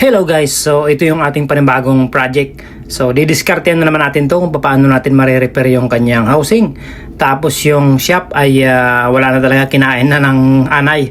Hello guys, so ito yung ating panibagong project. So didiskartehan na naman natin to kung paano natin mare-repair yung kanyang housing. Tapos yung shop ay wala na talaga, kinain na ng anay.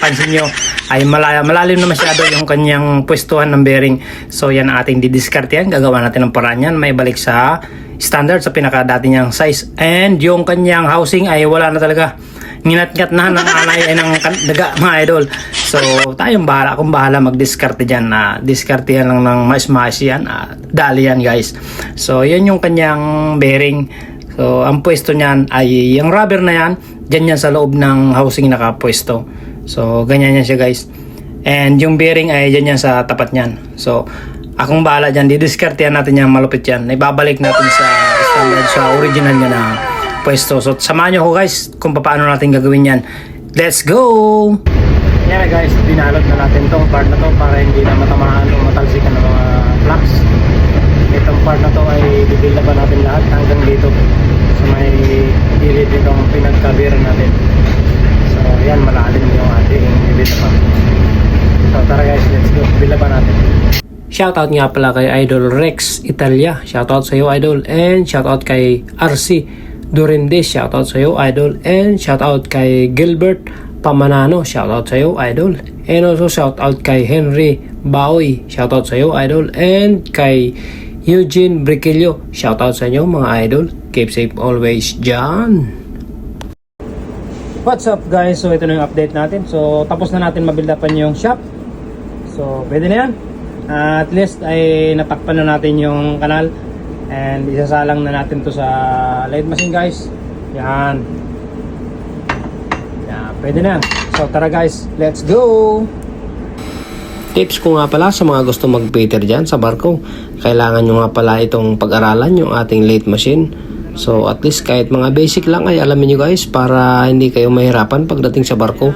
Pansin nyo, ay malalim na masyado yung kanyang pwestuhan ng bearing. So yan ang ating didiskartehan, gagawa natin ng paraan yan, may balik sa standard sa pinaka-dati niyang size. And yung kanyang housing ay wala na talaga, nginat-ngat na ng anay ay ng daga mga idol. So tayong bahala, akong bahala mag-discarte dyan. Discarte yan lang ng mais-mais yan, dali yan guys. So yan yung kanyang bearing. So ang pwesto niyan ay yung rubber na yan, dyan yan sa loob ng housing nakapwesto. So ganyan yan siya guys. And yung bearing ay dyan yan sa tapat niyan. So akong bahala dyan, didiskartehan natin yan, malupit yan. Ibabalik natin sa standard, sa original niya na pwesto. So samahan nyo ko guys kung paano natin gagawin yan. Let's go! Yan guys, binalot na natin tong part na to para hindi na matamaan o matalsikan ng mga flux. Itong part na to ay bibilda pa natin lahat hanggang dito sa may gilid itong pinagkabiran natin. So yan, malalim yung ating bibilda pa. So tara guys, let's go, bibilda pa natin. Shoutout nga pala kay Idol Rex Italia, shoutout sa iyo Idol, and shoutout kay RC Durendes, shoutout sa iyo Idol, and shoutout kay Gilbert Pamanano, shoutout sa iyo Idol, and also shoutout kay Henry Baoy, shoutout sa iyo Idol, and kay Eugene Briquillo, shoutout sa inyo mga idol. Keep safe always dyan. What's up guys, so ito na yung update natin. So tapos na natin mabuild upan yung shop, so pwede na yan. At least ay natakpan na natin yung kanal. And isasalang na natin to sa lathe machine guys. Yan. Yan, pwede na. So tara guys, let's go! Tips ko nga pala sa mga gusto mag-painter dyan sa barko. Kailangan nyo nga pala itong pag-aralan yung ating lathe machine. So at least kahit mga basic lang ay alamin nyo guys para hindi kayo mahirapan pagdating sa barko.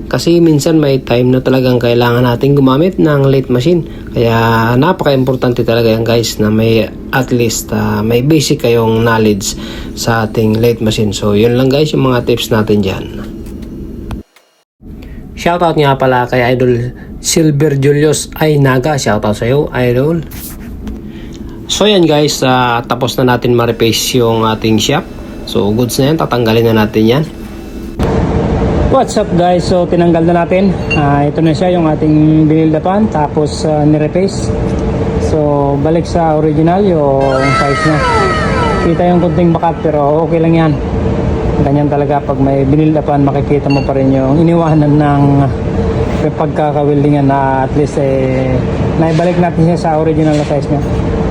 Kasi minsan may time na talagang kailangan natin gumamit ng lathe machine. Kaya napaka-importante talaga yan guys na may at least may basic kayong knowledge sa ating lathe machine. So yun lang guys yung mga tips natin dyan. Shoutout nga pala kay Idol Silver Julius ay Naga, shoutout sa iyo Idol. So yan guys, tapos na natin ma-replace yung ating shop. So goods na yan, tatanggalin na natin yan. What's up guys, so tinanggal na natin. Ito na siya yung ating binildapan, tapos ni-replace. So balik sa original yung size niya. Kita yung kunting bakat pero okay lang yan. Ganyan talaga pag may binildapan, makikita mo pa rin yung iniwanan ng pagkakawildingan na at least naibalik natin siya sa original na size niya.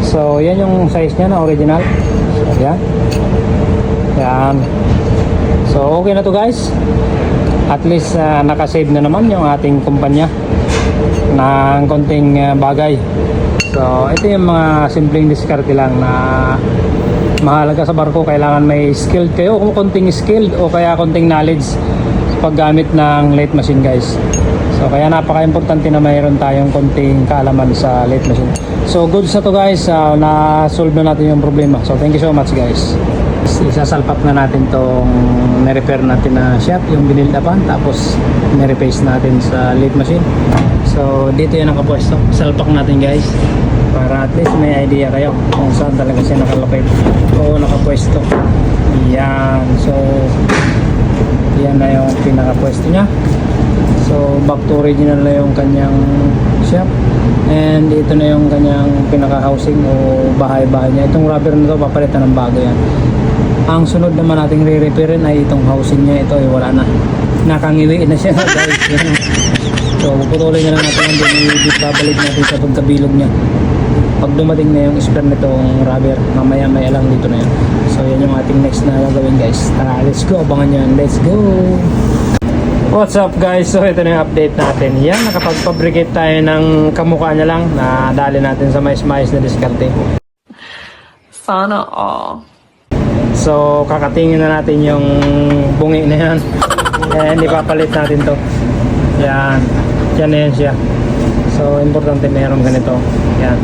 So yan yung size niya na original. So yan. Yan. So okay na to guys. At least nakasave na naman yung ating kumpanya ng konting bagay. So ito yung mga simpleng diskarte lang na mahalaga sa barko. Kailangan may skilled kayo, kung konting skilled o kaya konting knowledge sa paggamit ng lathe machine guys. So kaya napaka-importante na mayroon tayong konting kaalaman sa lathe machine. So goods na to guys, na-solve na natin yung problema. So thank you so much guys. Isasalpak na natin tong na-repair natin na shop, yung binilid upan, tapos na-replace natin sa lathe machine. So dito yan nakapwesto, salpak natin guys para at least may idea kayo kung saan talaga siya nakalocate o nakapwesto. Yan, so yan na yung pinakapwesto niya. So back to original na yung kanyang shop, and ito na yung kanyang pinaka-housing o bahay-bahay niya. Itong rubber na to papalitan ng bago yan. Ang sunod naman nating re-repairin ay itong housing niya. Ito ay wala na, nakangiwi na siya guys. So putuloy na lang natin yan, babalik natin sa pagkabilog niya pag dumating na yung spare nitong rubber. Mamaya may alang dito na yan. So yan yung ating next na gagawin guys. Tara, let's go, abangan nyo yan, let's go. What's up guys, so ito na yung update natin. Yan, nakapag-fabricate tayo ng kamukha niya lang na dali natin sa mais-mais na diskarte. Sana all. So kakatingin na natin yung bungi na yan. And ipapalit natin to. Yan, yan na yan siya. So importante meron ganito. Yan,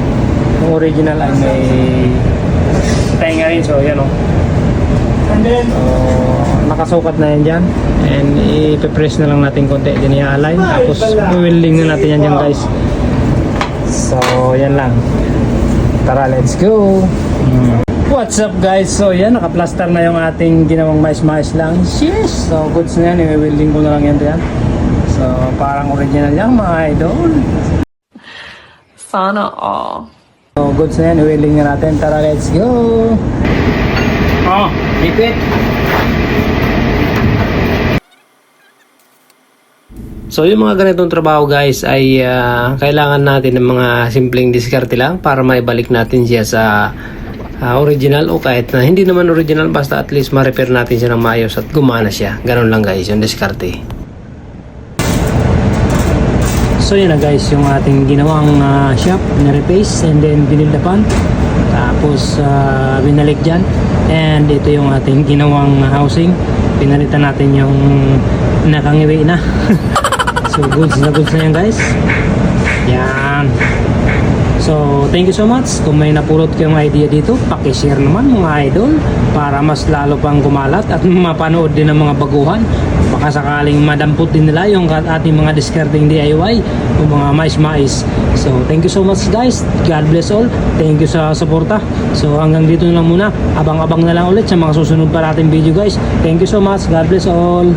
yung original ay may tenga rin. So yan o. And then nakasukat na yan dyan, and ipipress na lang natin konti, din i-align, tapos i-welding na natin yan dyan guys. So, yan lang. Tara, let's go! What's up guys? So yan, naka-plaster na yung ating ginawang mais-mais lang. Yes! So goods na yan, i-welding ko na lang yan. So parang original yan mga idol. Sana all. So goods na yan, i-welding na natin. Tara, let's go! Oh, lipit! So yung mga ganitong trabaho guys ay kailangan natin ng mga simpleng diskarte lang para maibalik natin siya sa original o kahit na hindi naman original, basta at least ma-repair natin siya ng maayos at gumana siya. Ganun lang guys yung diskarte. So yun na guys yung ating ginawang shop na replace and then binildapan, tapos binalik dyan, and ito yung ating ginawang housing. Pinalitan natin yung nakangiwi na. So goods na yan guys. Yan. So thank you so much. Kung may napulot kayong idea dito, pakishare naman mga idol para mas lalo pang kumalat at mapanood din ng mga baguhan. Baka sakaling madampot din nila yung ating mga discarding DIY o mga mais-mais. So thank you so much guys. God bless all. Thank you sa suporta. So hanggang dito na lang muna. Abang-abang na lang ulit sa mga susunod pa nating video guys. Thank you so much. God bless all.